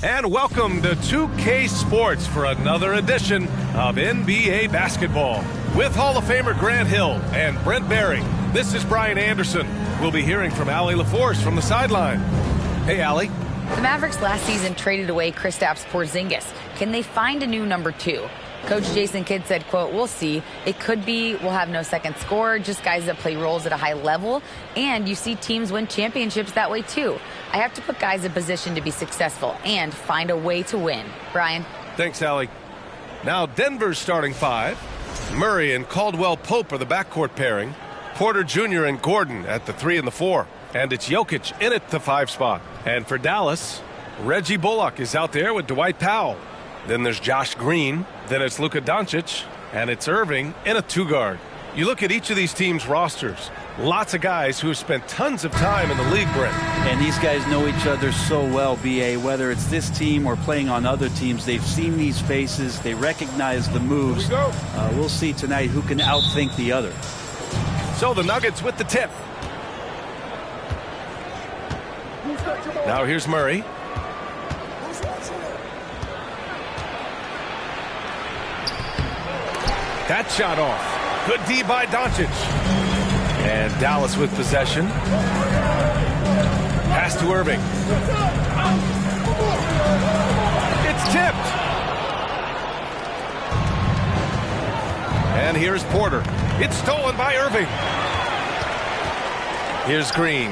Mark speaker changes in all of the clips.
Speaker 1: And welcome to 2K Sports for another edition of NBA basketball. With Hall of Famer Grant Hill and Brent Barry, this is Brian Anderson. We'll be hearing from Allie LaForce from the sideline. Hey, Allie.
Speaker 2: The Mavericks last season traded away Kristaps Porzingis. Can they find a new number two? Coach Jason Kidd said, quote, "We'll see. It could be we'll have no second scorer, just guys that play roles at a high level. And you see teams win championships that way, too. I have to put guys in position to be successful and find a way to win." Brian.
Speaker 1: Thanks, Allie. Now, Denver's starting five. Murray and Caldwell Pope are the backcourt pairing. Porter Jr. and Gordon at the 3 and the 4. And it's Jokic in at the 5 spot. And for Dallas, Reggie Bullock is out there with Dwight Powell. Then there's Josh Green. Then it's Luka Doncic. And it's Irving in a 2-guard. You look at each of these teams' rosters. Lots of guys who have spent tons of time in the league, Brent.
Speaker 3: And these guys know each other so well, B.A. Whether it's this team or playing on other teams, they've seen these faces. They recognize the moves. We'll see tonight who can outthink the other.
Speaker 1: So the Nuggets with the tip. Now here's Murray. That shot off. Good D by Doncic. And Dallas with possession. Pass to Irving. It's tipped. And here's Porter. It's stolen by Irving. Here's Green.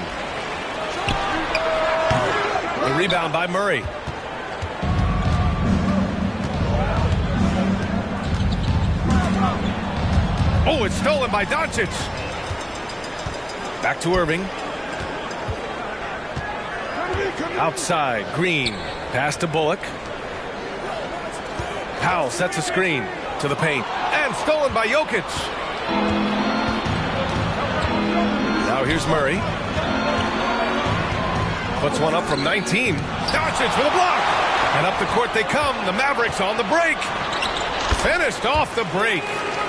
Speaker 1: The rebound by Murray. Oh, it's stolen by Doncic. Back to Irving. Outside, Green. Pass to Bullock. Powell sets a screen to the paint. And stolen by Jokic. Now here's Murray. Puts one up from 19. Doncic with a block. And up the court they come. The Mavericks on the break. Finished off the break.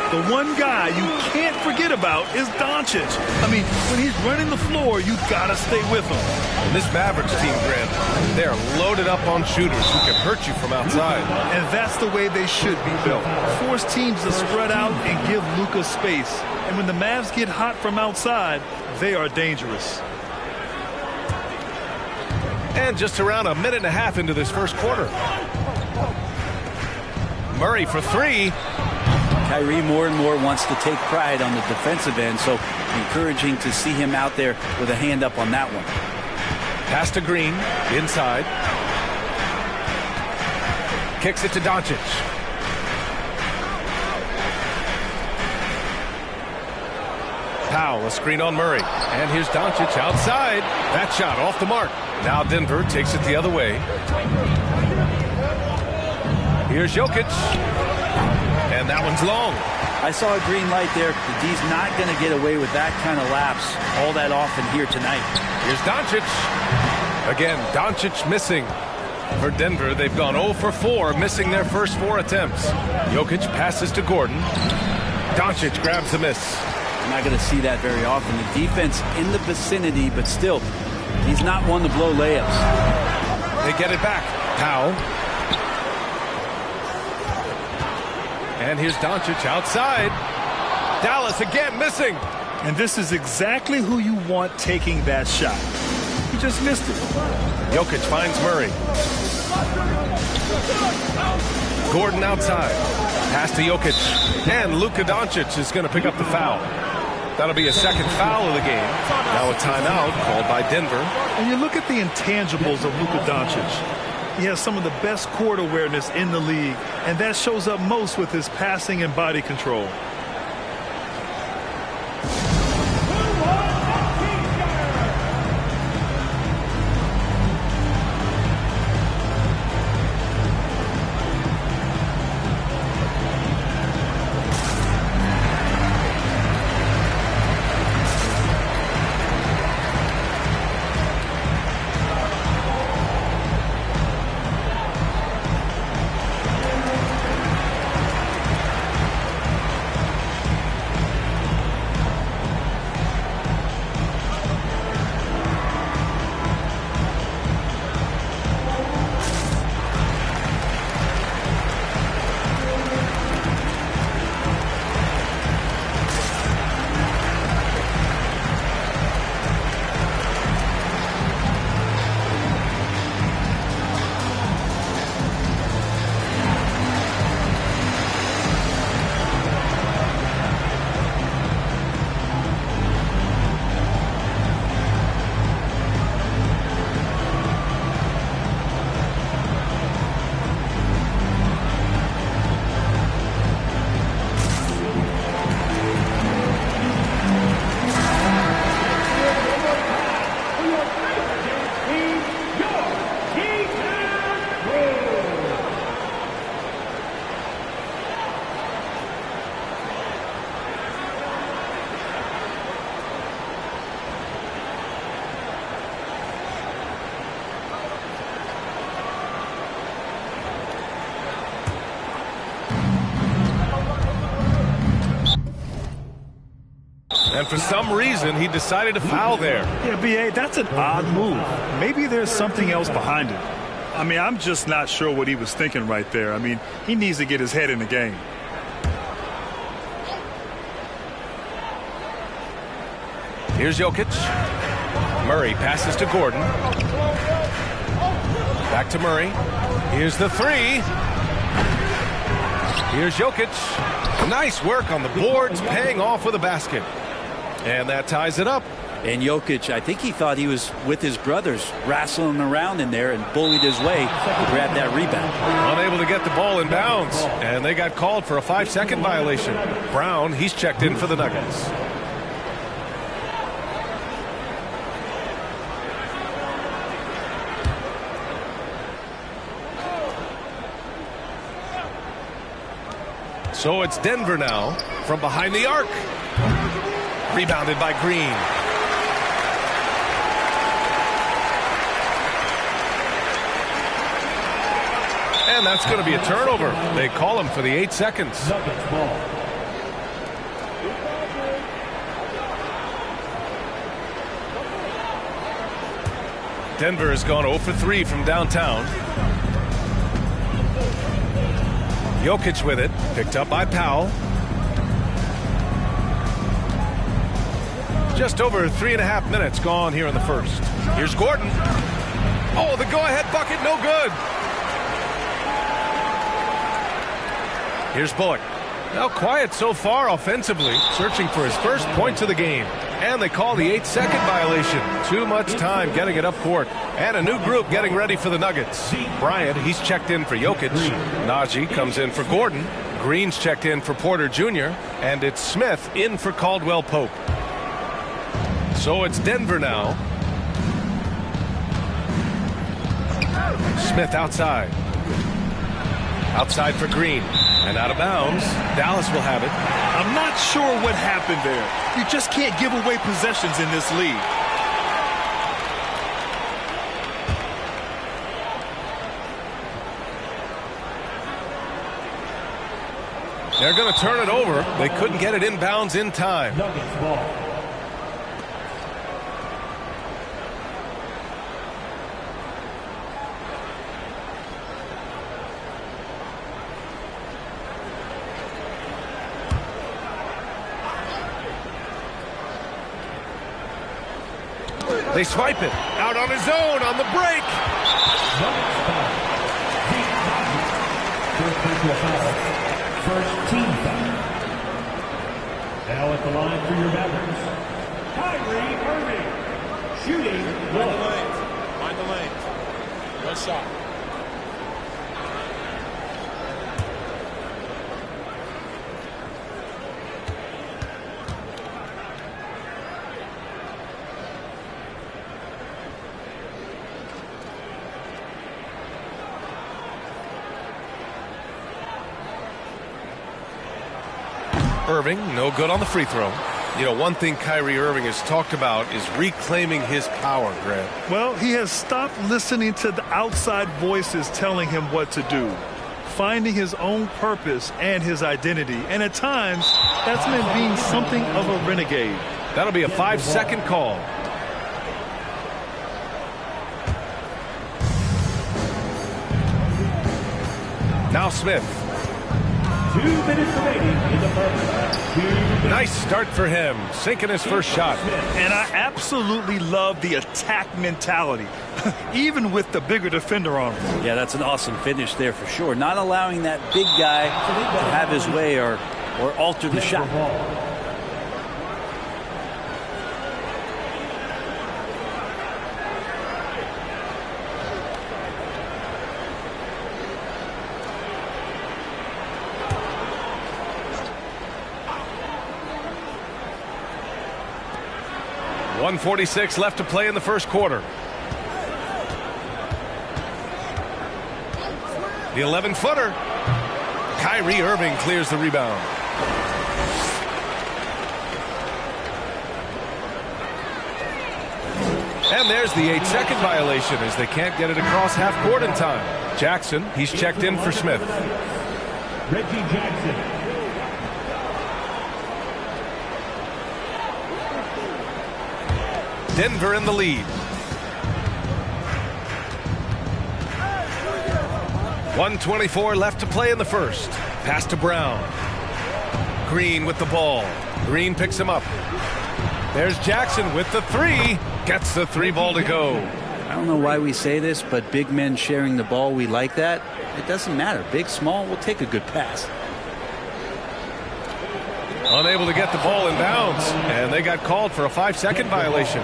Speaker 4: The one guy you can't forget about is Doncic. I mean, when he's running the floor, you gotta stay with him.
Speaker 1: And this Mavericks team, Grant, they're loaded up on shooters who can hurt you from outside.
Speaker 4: And that's the way they should be built. Force teams to spread out and give Luka space. And when the Mavs get hot from outside, they are dangerous.
Speaker 1: And just around a minute and a half into this first quarter. Murray for 3.
Speaker 3: Kyrie more and more wants to take pride on the defensive end, so encouraging to see him out there with a hand up on that one.
Speaker 1: Pass to Green, inside. Kicks it to Doncic. Powell, a screen on Murray. And here's Doncic outside. That shot off the mark. Now Denver takes it the other way. Here's Jokic. And that one's long.
Speaker 3: I saw a green light there. The D's not going to get away with that kind of lapse all that often here tonight.
Speaker 1: Here's Doncic. Again, Doncic missing. For Denver, they've gone 0 for 4, missing their first 4 attempts. Jokic passes to Gordon. Doncic grabs the miss.
Speaker 3: I'm not going to see that very often. The defense in the vicinity, but still, he's not one to blow layups.
Speaker 1: They get it back. Powell. And here's Doncic outside. Dallas again missing.
Speaker 4: And this is exactly who you want taking that shot. He just missed it.
Speaker 1: Jokic finds Murray. Gordon outside. Pass to Jokic. And Luka Doncic is going to pick up the foul. That'll be a second foul of the game. Now a timeout called by Denver.
Speaker 4: And you look at the intangibles of Luka Doncic. He has some of the best court awareness in the league, and that shows up most with his passing and body control.
Speaker 1: and for some reason he decided to foul there.
Speaker 4: Yeah, B.A., that's an odd move. Maybe there's something else behind it. I mean, I'm just not sure what he was thinking right there. I mean, he needs to get his head in the game.
Speaker 1: Here's Jokic. Murray passes to Gordon. Back to Murray. Here's the three. Here's Jokic. Nice work on the boards, paying off with a basket. And that ties it up.
Speaker 3: And Jokic, I think he thought he was with his brothers, wrestling around in there and bullied his way to grab that rebound.
Speaker 1: Unable to get the ball in bounds, and they got called for a 5-second violation. Brown, he's checked in for the Nuggets. So it's Denver now from behind the arc. Rebounded by Green. And that's going to be a turnover. They call him for the 8 seconds. Denver has gone 0 for 3 from downtown. Jokic with it, picked up by Powell. Just over 3.5 minutes gone here in the first. Here's Gordon. Oh, the go-ahead bucket, no good. Here's Bullock. Now quiet so far offensively, searching for his first points of the game. And they call the 8-second violation. Too much time getting it up court. And a new group getting ready for the Nuggets. Bryant, he's checked in for Jokic. Najee comes in for Gordon. Green's checked in for Porter Jr. And it's Smith in for Caldwell Pope. So it's Denver now. Smith outside. Outside for Green. And out of bounds. Dallas will have it.
Speaker 4: I'm not sure what happened there. You just can't give away possessions in this league.
Speaker 1: They're going to turn it over. They couldn't get it inbounds in time.
Speaker 5: Nuggets ball.
Speaker 1: They swipe it out on his own on the break.
Speaker 5: First team foul. Now at the line for your Mavericks, Kyrie Irving, shooting.
Speaker 6: Mind the lanes. No shot.
Speaker 1: Irving, no good on the free throw. You know, one thing Kyrie Irving has talked about is reclaiming his power, Grant.
Speaker 4: Well, he has stopped listening to the outside voices telling him what to do, finding his own purpose and his identity. And at times, that's meant being something of a renegade.
Speaker 1: That'll be a 5-second call. Now Smith.
Speaker 5: 2 minutes remaining in the first.
Speaker 1: Nice start for him, sinking his first shot.
Speaker 4: And I absolutely love the attack mentality, even with the bigger defender on him.
Speaker 3: Yeah, that's an awesome finish there for sure. Not allowing that big guy to have his way or alter the shot.
Speaker 1: 1:46 left to play in the first quarter. The 11-footer. Kyrie Irving clears the rebound. And there's the 8-second violation as they can't get it across half court in time. Jackson, he's checked in for Smith.
Speaker 5: Reggie Jackson.
Speaker 1: Denver in the lead. 1:24 left to play in the first. Pass to Brown. Green with the ball. Green picks him up. There's Jackson with the three. Gets the three ball to go.
Speaker 3: I don't know why we say this, but big men sharing the ball, we like that. It doesn't matter. Big, small, we'll take a good pass.
Speaker 1: Unable to get the ball in bounds, and they got called for a 5-second violation.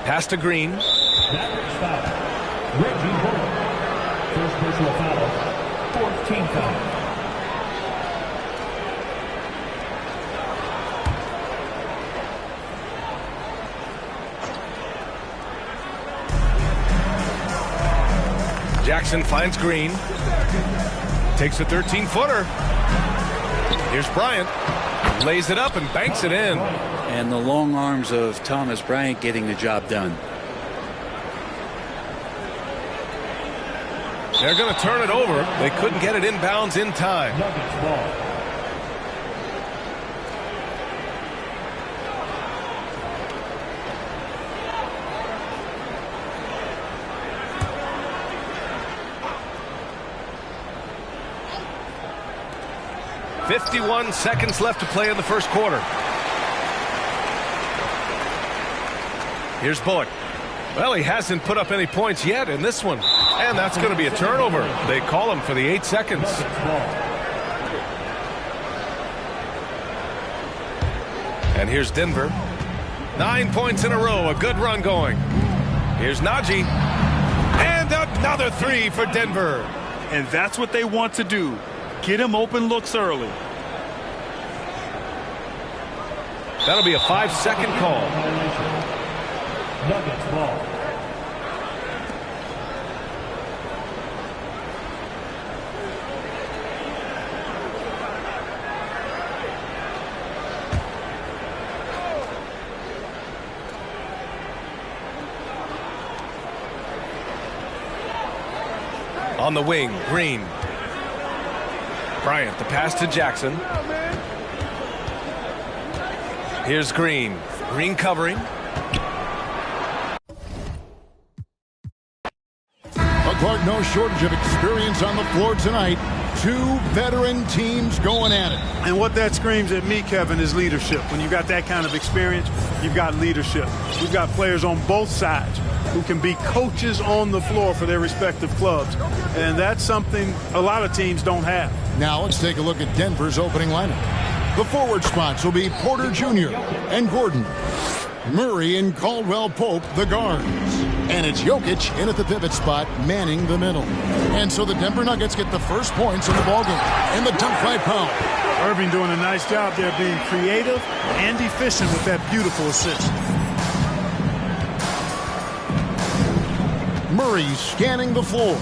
Speaker 1: Pass to Green.
Speaker 5: Reggie Bullock. First personal foul. 14th foul.
Speaker 1: Jackson finds Green. Takes a 13-footer. Here's Bryant. Lays it up and banks it in.
Speaker 3: And the long arms of Thomas Bryant getting the job done.
Speaker 1: They're going to turn it over. They couldn't get it inbounds in time.
Speaker 5: Nuggets ball.
Speaker 1: .51 seconds left to play in the first quarter. Here's Bullock. Well, he hasn't put up any points yet in this one. And that's going to be a turnover. They call him for the 8 seconds. And here's Denver. 9 points in a row. A good run going. Here's Najee. And another three for Denver.
Speaker 4: And that's what they want to do. Get him open looks early.
Speaker 1: That'll be a 5-second call.
Speaker 5: Nuggets ball.
Speaker 1: On the wing, Green. Bryant, the pass to Jackson. Here's Green. Green covering.
Speaker 7: Clark, no shortage of experience on the floor tonight. Two veteran teams going at it.
Speaker 8: And what that screams at me, Kevin, is leadership. When you've got that kind of experience, you've got leadership. We've got players on both sides who can be coaches on the floor for their respective clubs. And that's something a lot of teams don't have.
Speaker 7: Now let's take a look at Denver's opening lineup. The forward spots will be Porter Jr. and Gordon. Murray and Caldwell Pope, the guards. And it's Jokic in at the pivot spot, manning the middle. And so the Denver Nuggets get the first points in the ballgame. And the dunk by Powell.
Speaker 8: Irving doing a nice job there being creative and efficient with that beautiful assist.
Speaker 7: Murray scanning the floor.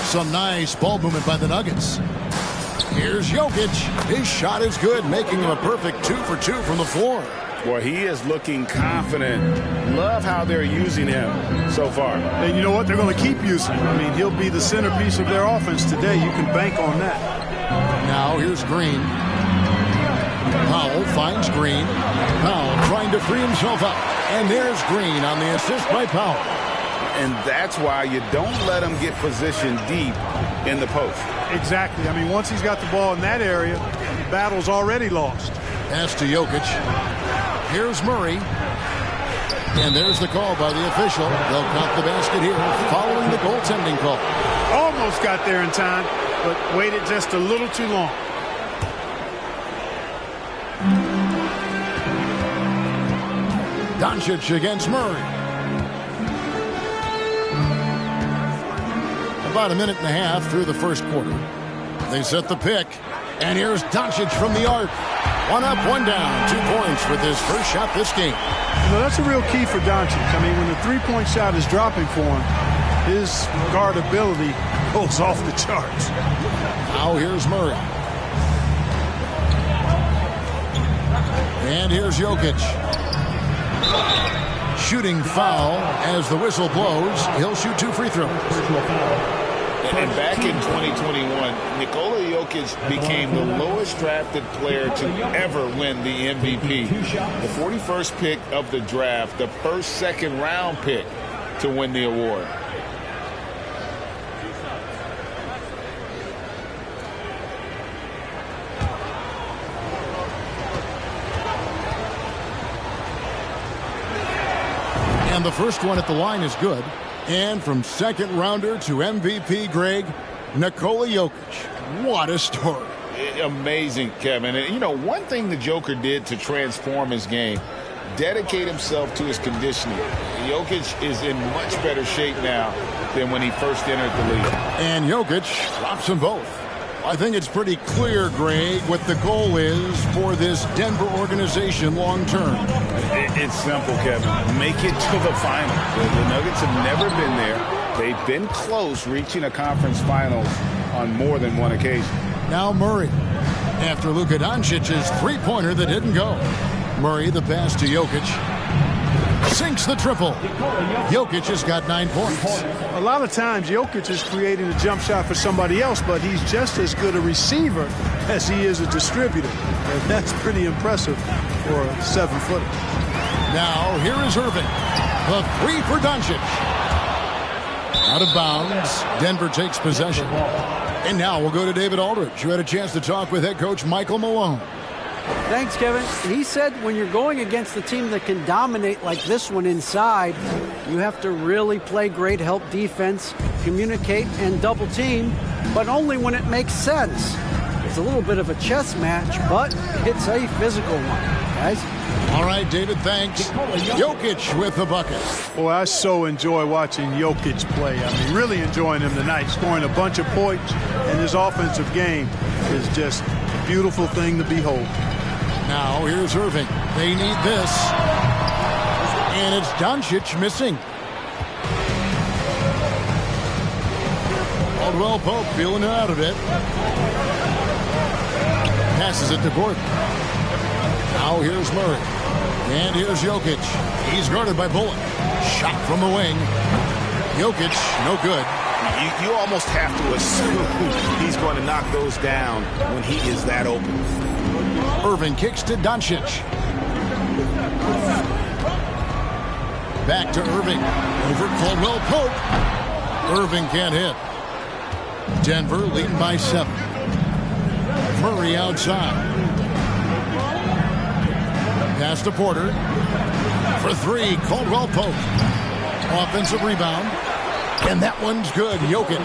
Speaker 7: Some nice ball movement by the Nuggets. Here's Jokic. His shot is good, making him a perfect 2 for 2 from the floor.
Speaker 9: Boy, he is looking confident. Love how they're using him so far.
Speaker 8: And you know what? They're going to keep using him. I mean, he'll be the centerpiece of their offense today. You can bank on that.
Speaker 7: Now here's Green. Powell finds Green. Powell trying to free himself up. And there's Green on the assist by Powell.
Speaker 9: And that's why you don't let him get positioned deep in the post.
Speaker 8: Exactly. I mean, once he's got the ball in that area, the battle's already lost.
Speaker 7: Pass to Jokic. Here's Murray. And there's the call by the official. They'll count the basket here following the goaltending call.
Speaker 8: Almost got there in time, but waited just a little too long.
Speaker 7: Doncic against Murray. About a minute and a half through the first quarter. They set the pick. And here's Doncic from the arc. One up, one down. 2 points with his first shot this game.
Speaker 8: You know, that's a real key for Doncic. I mean, when the three-point shot is dropping for him, his guardability goes off the charts.
Speaker 7: Now here's Murray. And here's Jokic. Shooting foul as the whistle blows. He'll shoot 2 free throws.
Speaker 9: And back in 2021, Nikola Jokic became the lowest drafted player to ever win the MVP. The 41st pick of the draft, the first second-round pick to win the award.
Speaker 7: And the first one at the line is good. And from second rounder to MVP, Greg, Nikola Jokic. What a story.
Speaker 9: Amazing, Kevin. And, you know, one thing the Joker did to transform his game, dedicate himself to his conditioning. Jokic is in much better shape now than when he first entered the league.
Speaker 7: And Jokic drops them both. I think it's pretty clear, Greg, what the goal is for this Denver organization long term.
Speaker 9: It's simple, Kevin. Make it to the final. The Nuggets have never been there. They've been close reaching a conference finals on more than one occasion.
Speaker 7: Now Murray. After Luka Doncic's three-pointer that didn't go. Murray, the pass to Jokic. Sinks the triple. Jokic has got 9 points.
Speaker 8: A lot of times Jokic is creating a jump shot for somebody else, but he's just as good a receiver as he is a distributor. And that's pretty impressive for a 7-footer.
Speaker 7: Now here is Irving. The 3 for Doncic. Out of bounds. Denver takes possession. And now we'll go to David Aldridge, who had a chance to talk with head coach Michael Malone.
Speaker 10: Thanks, Kevin. He said when you're going against a team that can dominate like this one inside, you have to really play great help defense, communicate, and double team, but only when it makes sense. It's a little bit of a chess match, but it's a physical one, guys.
Speaker 7: All right, David, thanks. Jokic with the bucket.
Speaker 8: Boy, I so enjoy watching Jokic play. I mean, really enjoying him tonight, scoring a bunch of points, and his offensive game is just a beautiful thing to behold.
Speaker 7: Now here's Irving. They need this. And it's Doncic missing. Caldwell Pope feeling it out a bit. Passes it to Gordon. Now here's Murray. And here's Jokic. He's guarded by Bullock. Shot from the wing. Jokic, no good.
Speaker 6: You almost have to assume he's going to knock those down when he is that open.
Speaker 7: Irving kicks to Doncic. Back to Irving. Over Caldwell Pope. Irving can't hit. Denver leading by 7. Murray outside. Pass to Porter. For 3, Caldwell Pope. Offensive rebound. And that one's good. Jokic.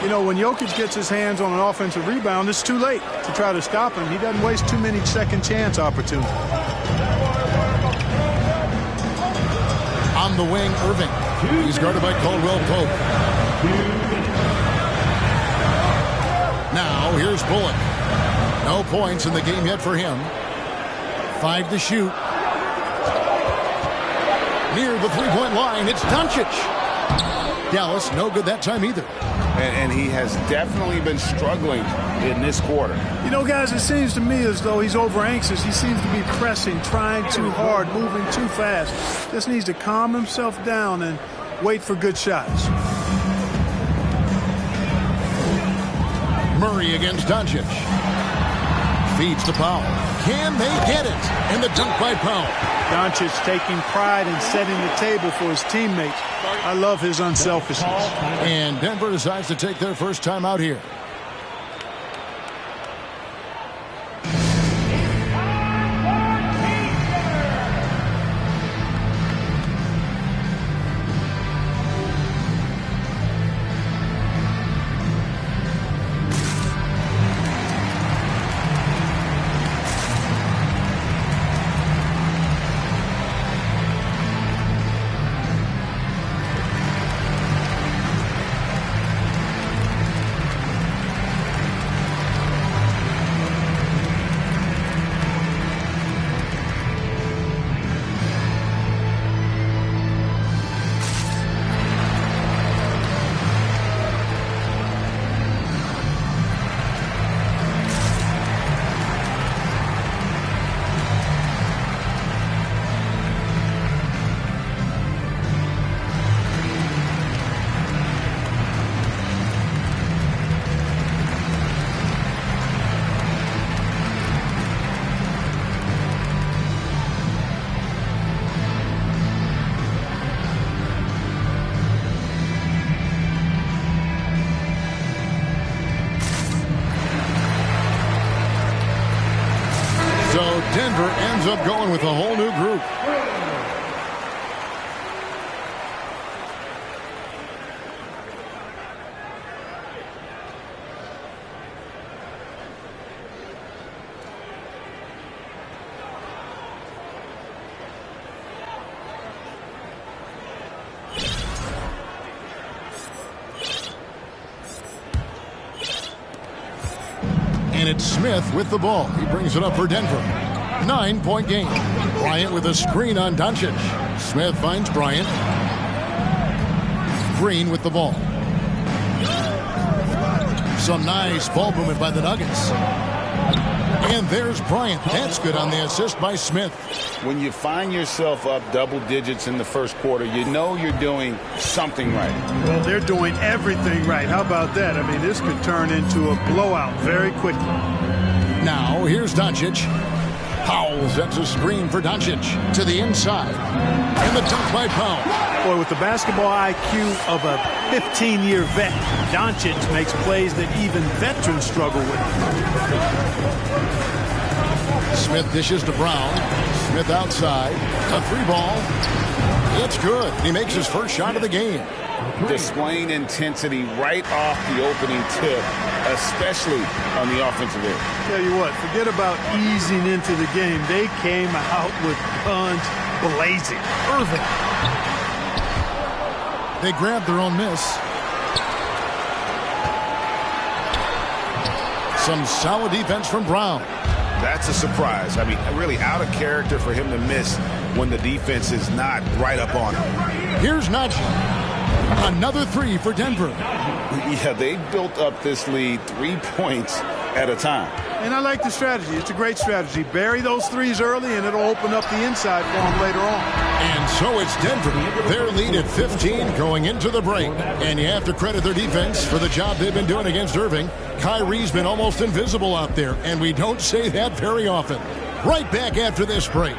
Speaker 8: You know, when Jokic gets his hands on an offensive rebound, it's too late to try to stop him. He doesn't waste too many second chance opportunities.
Speaker 7: On the wing, Irving. He's guarded by Caldwell Pope. Now, here's Bullock. No points in the game yet for him. 5 to shoot. Near the three-point line, it's Doncic. Dallas, no good that time either.
Speaker 9: And he has definitely been struggling in this quarter.
Speaker 8: You know, guys, it seems to me as though he's over anxious. He seems to be pressing, trying too hard, moving too fast. Just needs to calm himself down and wait for good shots.
Speaker 7: Murray against Doncic. Feeds to Powell. Can they get it? And the dunk by Powell.
Speaker 8: Doncic taking pride in setting the table for his teammates. I love his unselfishness.
Speaker 7: And Denver decides to take their first time out here. Denver ends up going with a whole new group. And it's Smith with the ball. He brings it up for Denver. 9-point game. Bryant with a screen on Doncic. Smith finds Bryant. Green with the ball. Some nice ball movement by the Nuggets. And there's Bryant. That's good on the assist by Smith.
Speaker 9: When you find yourself up double digits in the first quarter, you know you're doing something right.
Speaker 8: Well, they're doing everything right. How about that? I mean, this could turn into a blowout very quickly.
Speaker 7: Now, here's Doncic. Powell sets a screen for Doncic to the inside. And the dunk by Powell.
Speaker 8: Boy, with the basketball IQ of a 15-year vet, Doncic makes plays that even veterans struggle with.
Speaker 7: Smith dishes to Brown. Smith outside. A 3-ball. It's good. He makes his first shot of the game.
Speaker 9: Displaying intensity right off the opening tip, especially on the offensive end.
Speaker 8: Tell you what, forget about easing into the game. They came out with guns blazing. Irving.
Speaker 7: They grabbed their own miss. Some solid defense from Brown.
Speaker 9: That's a surprise. I mean, really out of character for him to miss when the defense is not right up on him.
Speaker 7: Here's Najee. Another 3 for Denver.
Speaker 9: Yeah, they built up this lead 3 points at a time.
Speaker 8: And I like the strategy. It's a great strategy. Bury those threes early, and it'll open up the inside for them later on.
Speaker 7: And so it's Denver. Their lead at 15 going into the break. And you have to credit their defense for the job they've been doing against Irving. Kyrie's been almost invisible out there, and we don't say that very often. Right back after this break.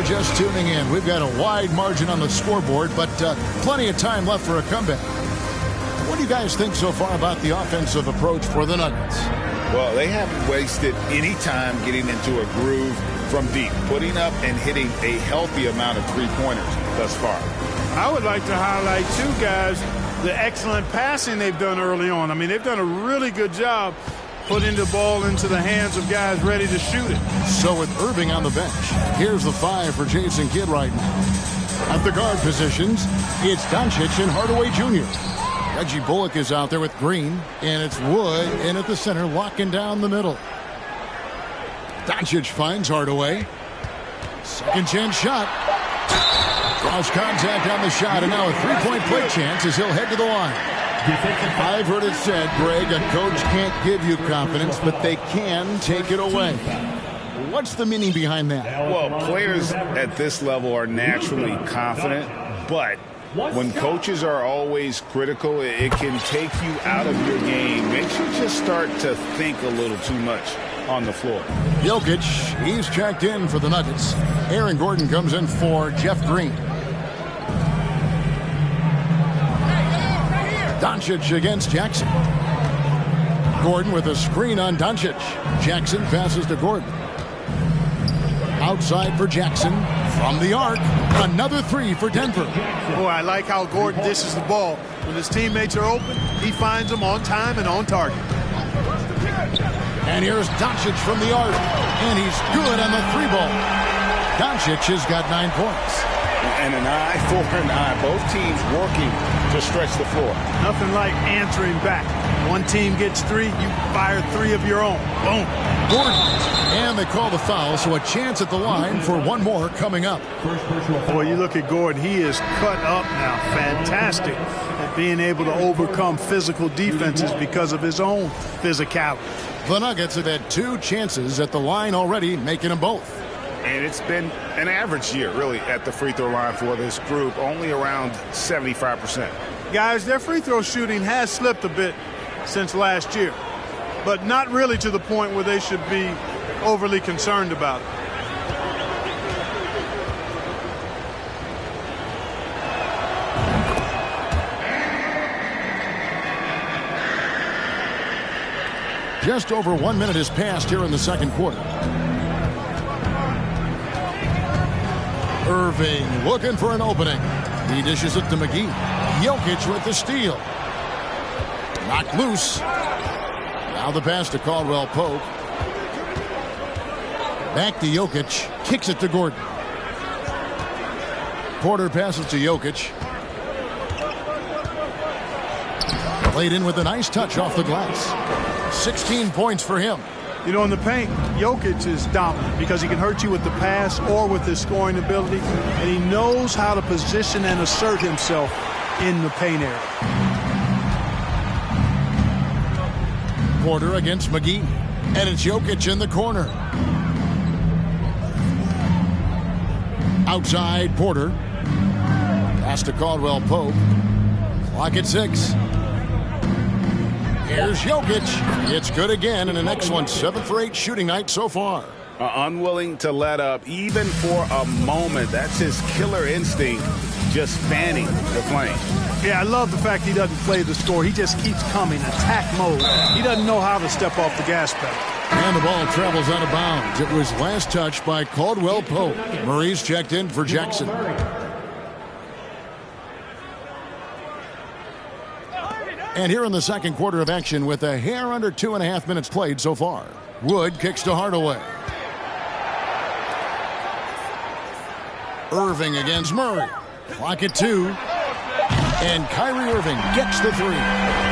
Speaker 7: Just tuning in, we've got a wide margin on the scoreboard, but plenty of time left for a comeback. What do you guys think so far about the offensive approach for the Nuggets?
Speaker 9: Well, they haven't wasted any time getting into a groove from deep, putting up and hitting a healthy amount of three-pointers thus far.
Speaker 8: I would like to highlight, too, guys, the excellent passing they've done early on. I mean, they've done a really good job putting the ball into the hands of guys ready to shoot it.
Speaker 7: So with Irving on the bench, here's the 5 for Jason Kidd right now. At the guard positions, it's Doncic and Hardaway Jr. Reggie Bullock is out there with Green, and it's Wood in at the center, locking down the middle. Doncic finds Hardaway. Second chance shot. Cross contact on the shot, and now a three-point play chance as he'll head to the line. I've heard it said, Greg, a coach can't give you confidence, but they can take it away. What's the meaning behind that?
Speaker 9: Well, players at this level are naturally confident, but when coaches are always critical, it can take you out of your game. Makes you just start to think a little too much on the floor.
Speaker 7: Jokic, he's checked in for the Nuggets. Aaron Gordon comes in for Jeff Green. Doncic against Jackson. Gordon with a screen on Doncic. Jackson passes to Gordon. Outside for Jackson. From the arc, another 3 for Denver.
Speaker 8: Boy, I like how Gordon dishes the ball. When his teammates are open, he finds them on time and on target.
Speaker 7: And here's Doncic from the arc. And he's good on the 3-ball. Doncic has got 9 points.
Speaker 9: And an eye for an eye. Both teams working to stretch the floor.
Speaker 8: Nothing like answering back. One team gets 3, you fire 3 of your own. Boom.
Speaker 7: Gordon. And they call the foul, so a chance at the line for one more coming up.
Speaker 8: Boy, you look at Gordon. He is cut up now. Fantastic at being able to overcome physical defenses because of his own physicality.
Speaker 7: The Nuggets have had 2 chances at the line already, making them both.
Speaker 9: And it's been an average year, really, at the free throw line for this group, only around 75%.
Speaker 8: Guys, their free throw shooting has slipped a bit, since last year, but not really to the point where they should be overly concerned about it.
Speaker 7: Just over 1 minute has passed here in the second quarter. Irving looking for an opening. He dishes it to McGee. Jokic with the steal. Knocked loose. Now the pass to Caldwell Pope. Back to Jokic. Kicks it to Gordon. Porter passes to Jokic. Played in with a nice touch off the glass. 16 points for him.
Speaker 8: You know, in the paint, Jokic is dominant because he can hurt you with the pass or with his scoring ability, and he knows how to position and assert himself in the paint area.
Speaker 7: Porter against McGee, and it's Jokic in the corner. Outside, Porter. Pass to Caldwell Pope. Clock at 6. Here's Jokic. It's good again, and an excellent 7 for 8 shooting night so far.
Speaker 9: Unwilling to let up, even for a moment. That's his killer instinct, just fanning the flame.
Speaker 8: Yeah, I love the fact he doesn't play the score. He just keeps coming, attack mode. He doesn't know how to step off the gas pedal.
Speaker 7: And the ball travels out of bounds. It was last touched by Caldwell Pope. Murray's checked in for Jackson. And here in the second quarter of action with a hair under 2.5 minutes played so far. Wood kicks to Hardaway. Irving against Murray. Clock at 2. And Kyrie Irving gets the 3.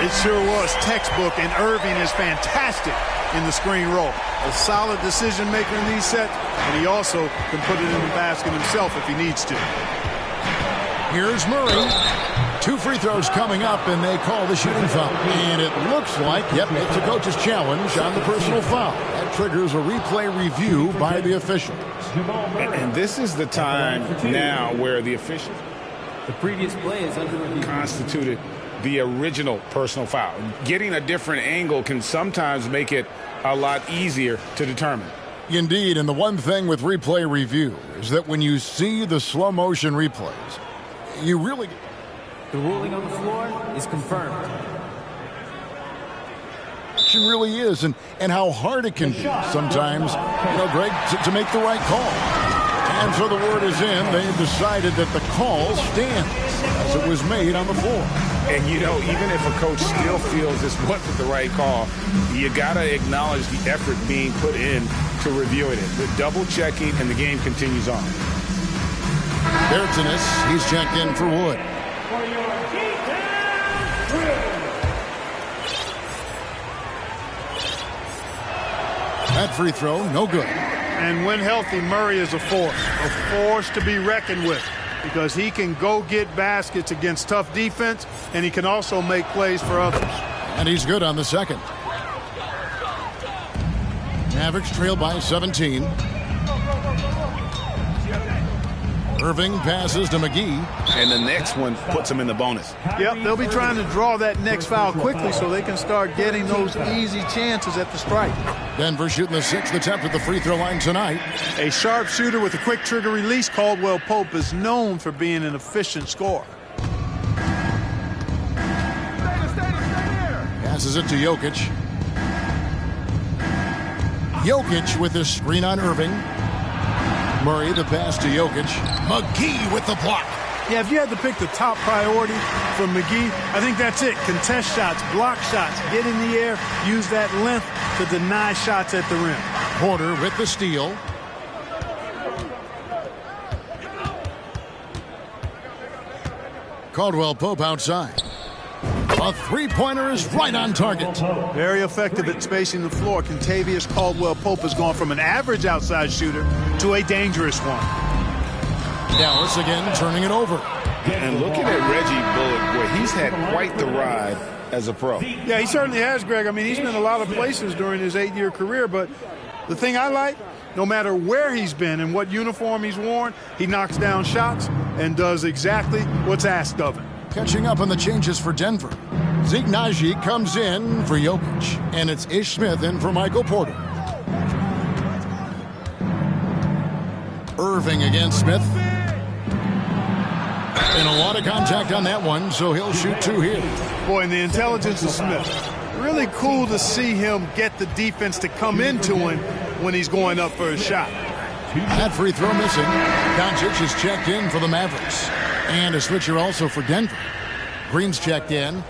Speaker 8: It sure was textbook, and Irving is fantastic in the screen roll. A solid decision maker in these sets, and he also can put it in the basket himself if he needs to.
Speaker 7: Here's Murray. 2 free throws coming up, and they call the shooting foul. And it looks like, yep, it's a coach's challenge on the personal foul. That triggers a replay review by the official.
Speaker 9: And this is the time now where the official constituted the original personal foul. Getting a different angle can sometimes make it a lot easier to determine.
Speaker 7: Indeed, and the one thing with replay review is that when you see the slow motion replays, you really...
Speaker 11: The ruling on the floor is confirmed.
Speaker 7: It really is, and how hard it can be sometimes, Greg, to make the right call. And so the word is in. They've decided that the call stands as it was made on the floor.
Speaker 9: And, even if a coach still feels this wasn't the right call, you got to acknowledge the effort being put in to reviewing it. The double checking, and the game continues on.
Speaker 7: Bertanis, he's checked in for Wood. That free throw, no good.
Speaker 8: And when healthy, Murray is a force to be reckoned with, because he can go get baskets against tough defense, and he can also make plays for others.
Speaker 7: And he's good on the second. Mavericks trail by 17. Irving passes to McGee.
Speaker 9: And the next one puts him in the bonus.
Speaker 8: Yep, they'll be trying to draw that next foul quickly so they can start getting those easy chances at the stripe.
Speaker 7: Denver shooting the 6th attempt at the free throw line tonight.
Speaker 8: A sharp shooter with a quick trigger release, Caldwell Pope is known for being an efficient scorer.
Speaker 7: Passes it to Jokic. Jokic with his screen on Irving. Murray the pass to Jokic. McGee with the block.
Speaker 8: Yeah, if you had to pick the top priority for McGee, I think that's it. Contest shots, block shots, get in the air, use that length to deny shots at the rim.
Speaker 7: Porter with the steal. Caldwell Pope outside. A three-pointer is right on target.
Speaker 8: Very effective at spacing the floor. Kentavious Caldwell Pope has gone from an average outside shooter to a dangerous one.
Speaker 7: Dallas again turning it over.
Speaker 9: And looking at Reggie Bullock, boy, he's had quite the ride as a pro.
Speaker 8: Yeah, he certainly has, Greg. I mean, he's been a lot of places during his 8-year career, but the thing I like, no matter where he's been and what uniform he's worn, he knocks down shots and does exactly what's asked of him.
Speaker 7: Catching up on the changes for Denver. Zeke Nnaji comes in for Jokic, and it's Ish Smith in for Michael Porter. Irving against Smith. And a lot of contact on that one, so he'll shoot 2 here.
Speaker 8: Boy, and the intelligence of Smith. Really cool to see him get the defense to come into him when he's going up for a shot.
Speaker 7: That free throw missing. Doncic is checked in for the Mavericks. And a switcher also for Denver. Green's checked in.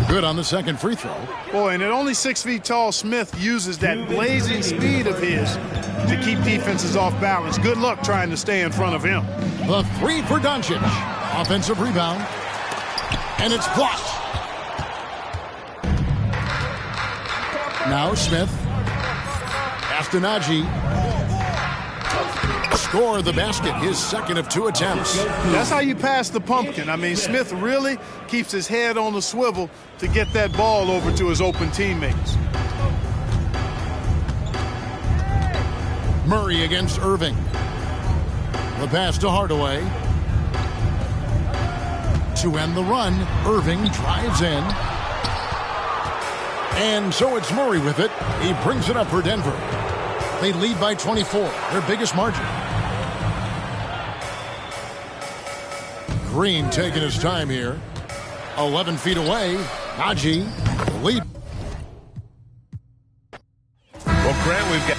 Speaker 7: Good on the second free throw.
Speaker 8: Boy, and at only 6 feet tall, Smith uses that blazing speed of his to keep defenses off balance. Good luck trying to stay in front of him.
Speaker 7: The 3 for Doncic. Offensive rebound. And it's blocked. Now Smith. Nnaji. Score the basket, his second of 2 attempts.
Speaker 8: That's how you pass the pumpkin. I mean, Smith really keeps his head on the swivel to get that ball over to his open teammates.
Speaker 7: Murray against Irving. The pass to Hardaway. To end the run, Irving drives in. And so it's Murray with it. He brings it up for Denver. They lead by 24, their biggest margin. Green taking his time here. 11 feet away. Nnaji lead.
Speaker 1: Well, Grant, we've got